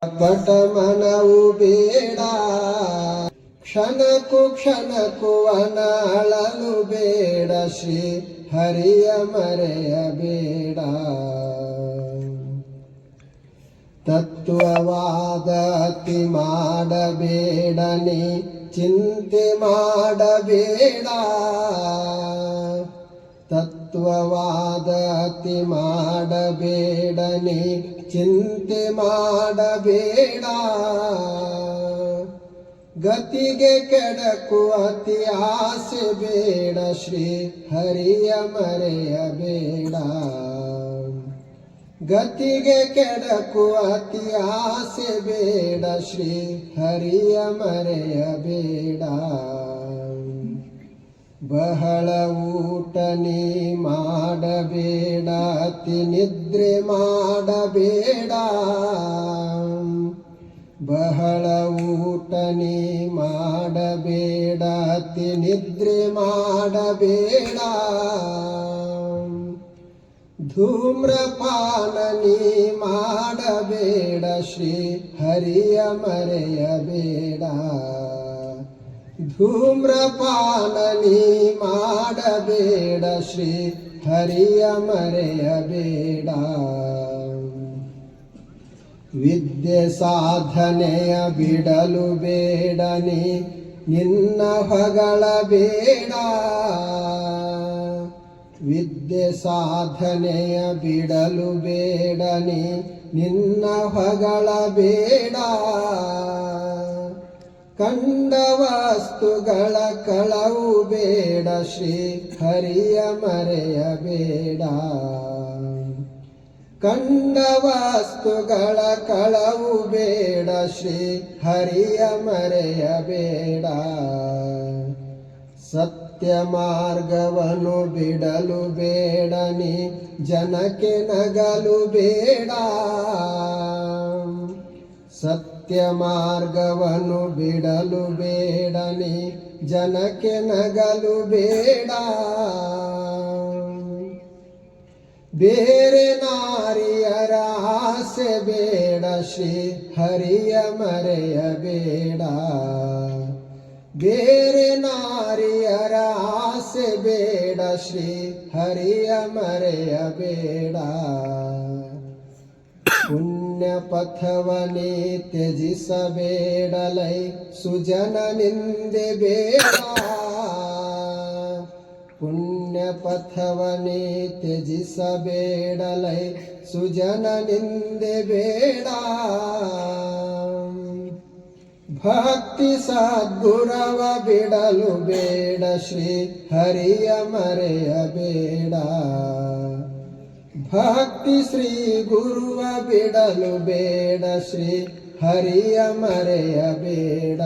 ಪಟಮನವು ಬೇಡ, ಕ್ಷಣಕ್ಕೂ ಕ್ಷಣಕ್ಕೂ ಅನಳಲು ಬೇಡ, ಶ್ರೀ ಹರಿಯ ಮರೆಯಬೇಡ. ತತ್ವವಾದ ಅತಿ ಮಾಡಬೇಡ, ನೀ ಚಿಂತೆ ಮಾಡಬೇಡ. ತತ್ವವಾದ ಅತಿ ಮಾಡಬೇಡ, ನೀ ಚಿಂತೆ ಮಾಡಬೇಡ. ಗತಿಗೆ ಕೆಡಕುವ ಅತಿ ಆಸೆ ಬೇಡ, ಶ್ರೀ ಹರಿಯ ಮರೆಯಬೇಡ. ಗತಿಗೆ ಕೆಡಕುವ ಅತಿ ಆಸೆ ಬೇಡ, ಶ್ರೀ ಹರಿಯ ಮರೆಯಬೇಡ. ಬಹಳ ಊಟ ನೀ ಮಾಡಬೇಡ, ಅತಿ ನಿದ್ರೆ ಮಾಡಬೇಡ. ಬಹಳ ಊಟ ನೀ ಮಾಡಬೇಡ, ಅತಿ ನಿದ್ರೆ ಮಾಡಬೇಡ. ಧೂಮ್ರಪಾನ ನೀ ಮಾಡಬೇಡ, ಶ್ರೀ ಹರಿಯ ಮರೆಯಬೇಡ. ಧೂಮ್ರಪಾನ ನೀ ಮಾಡಬೇಡ, ಶ್ರೀ ಹರಿಯ ಮರೆಯಬೇಡ. ವಿದ್ಯೆ ಸಾಧನೆಯ ಬಿಡಲು ಬೇಡ, ನೀ ನಿನ್ನ ಹೊಗಳಬೇಡ. ವಿದ್ಯೆ ಸಾಧನೆಯ ಬಿಡಲು ಬೇಡ, ನೀ ನಿನ್ನ ಹೊಗಳಬೇಡ. ಕಂಡ ವಸ್ತುಗಳ ಕಳವು ಬೇಡ, ಶ್ರೀ ಹರಿಯ ಮರೆಯಬೇಡ. ಕಂಡ ವಸ್ತುಗಳ ಕಳವು ಬೇಡ, ಶ್ರೀ ಹರಿಯ ಮರೆಯಬೇಡ. ಸತ್ಯ ಮಾರ್ಗವನ್ನು ಬಿಡಲು ಬೇಡ, ನೀ ಜನಕ್ಕೆ ನಗಲು ಬೇಡ. ಸತ್ಯ ಮಾರ್ಗವನ್ನು ಬಿಡಲು ಬೇಡ, ನೀ ಜನಕ್ಕೆ ನಗಲು ಬೇಡ. ಬೇರೆ ನಾರಿಯರ ಆಸೆ ಬೇಡ, ಶ್ರೀ ಹರಿಯ ಮರೆಯಬೇಡ. ಬೇರೆ ನಾರಿಯರ ಆಸೆ ಬೇಡ, ಶ್ರೀ ಹರಿಯ ಮರೆಯಬೇಡ. ಪುಣ್ಯ ಪಥವನೇ ತ್ಯಜಿಸಬೇಡಲೈ, ಸುಜನ ನಿಂದೆ ಬೇಡ. ಪುಣ್ಯ ಪಥವನೇ ತ್ಯಜಿಸಬೇಡಲೈ, ಸುಜನ ನಿಂದೆ ಬೇಡ. ಭಕ್ತಿ ಸದ್ಗುರವ ಬಿಡಲು ಬೇಡ, ಶ್ರೀ ಹರಿಯ ಮರೆಯಬೇಡ. ಭಕ್ತಿ ಶ್ರೀ ಗುರುವ ಬಿಡಲು ಬೇಡ, ಶ್ರೀ ಹರಿಯ ಮರೆಯಬೇಡ.